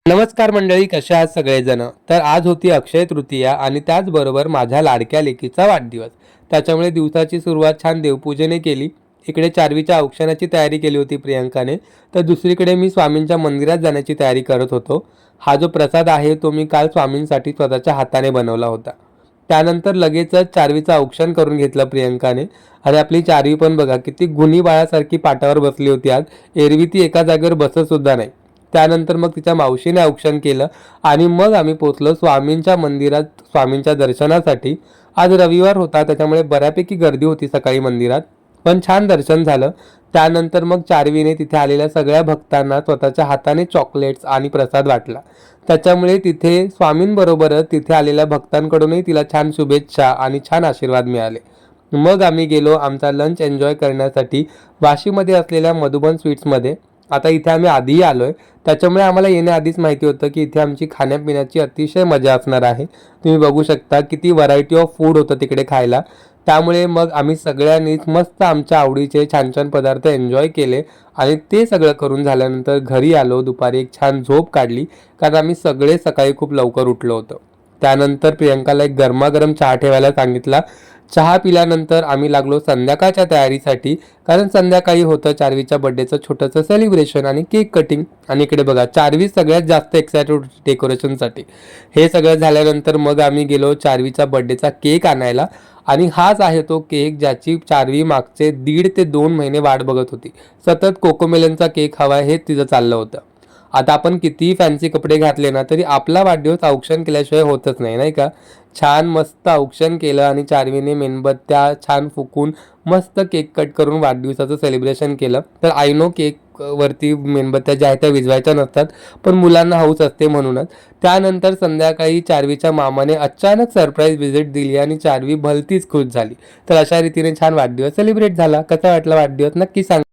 नमस्कार मंडळी, कशा आहात सगळेजण. तर आज होती अक्षय तृतीया आणि त्याचबरोबर माझ्या लाडक्या लेकीचा वाढदिवस. त्याच्यामुळे दिवसाची सुरुवात छान देवपूजेने केली. इकडे चारवीच्या औक्षणाची तयारी केली होती प्रियंकाने, तर दुसरीकडे मी स्वामींच्या मंदिरात जाण्याची तयारी करत होतो. हा जो प्रसाद आहे तो मी काल स्वामींसाठी स्वतःच्या हाताने बनवला होता. त्यानंतर लगेचच चारवीचं औक्षण करून घेतलं प्रियंकाने. आणि आपली चारवी पण बघा किती गुणी बाळासारखी पाटावर बसली होती आज. एरवी ती एका जागेवर बसत सुद्धा नाही. त्यानंतर मग तिच्या मावशीने औक्षण केलं आणि मग आम्ही पोचलो स्वामींच्या मंदिरात स्वामींच्या दर्शनासाठी. आज रविवार होता, त्याच्यामुळे बऱ्यापैकी गर्दी होती सकाळी मंदिरात, पण छान दर्शन झालं. त्यानंतर मग चारवीने तिथे आलेल्या सगळ्या भक्तांना स्वतःच्या हाताने चॉकलेट्स आणि प्रसाद वाटला. त्याच्यामुळे तिथे स्वामींबरोबरच तिथे आलेल्या भक्तांकडूनही तिला छान शुभेच्छा आणि छान आशीर्वाद मिळाले. मग आम्ही गेलो आमचा लंच एन्जॉय करण्यासाठी वाशीमध्ये असलेल्या मधुबन स्वीट्समध्ये. आता इथे आम्ही आधीही आलोय, त्याच्यामुळे आम्हाला येण्याआधीच माहिती होतं की इथे आमची खाण्यापिण्याची अतिशय मजा असणार आहे. तुम्ही बघू शकता किती व्हरायटी ऑफ फूड होतं तिकडे खायला. त्यामुळे मग आम्ही सगळ्यांनीच मस्त आमच्या आवडीचे छान छान पदार्थ एन्जॉय केले आणि ते सगळं करून झाल्यानंतर घरी आलो. दुपारी एक छान झोप काढली, कारण आम्ही सगळे सकाळी खूप लवकर उठलो होतो. त्यानंतर प्रियंकाला एक गरमागरम चहा ठेवायला सांगितला. चहा पिल्यानंतर आम्ही लागलो संध्याकाळच्या तयारीसाठी, कारण संध्याकाळी होतं चारवीच्या बर्थडेचं छोटंसं सेलिब्रेशन आणि केक कटिंग. आणि इकडे बघा चारवी सगळ्यात जास्त एक्सायटेड होती डेकोरेशनसाठी. हे सगळं झाल्यानंतर मग आम्ही गेलो चारवीचा बर्थडेचा केक आणायला. आणि हाच आहे तो केक ज्याची चारवी मागचे 1.5 ते 2 महिने वाट बघत होती. सतत कोकोमेलनचा केक हवा हेच तिचं चाललं होतं. आता आपण कितीही फॅन्सी कपडे घातले ना तरी आपला वाढदिवस औक्षण केल्याशिवाय होतच नाही, नाही का. छान मस्त औक्षण केलं आणि चारवीने मेणबत्त्या छान फुकून मस्त केक कट करून वाढदिवसाचं सेलिब्रेशन केलं. तर आय नो केक वरती मेणबत्त्या ज्या आहेत त्या विझवायच्या नसतात, पण मुलांना हौस असते म्हणूनच. त्यानंतर संध्याकाळी चारवीच्या मामाने अचानक सरप्राईज व्हिजिट दिली आणि चारवी भलतीच खुश झाली. तर अशा रीतीने छान वाढदिवस सेलिब्रेट झाला. कसा वाटला वाढदिवस नक्की सांगा.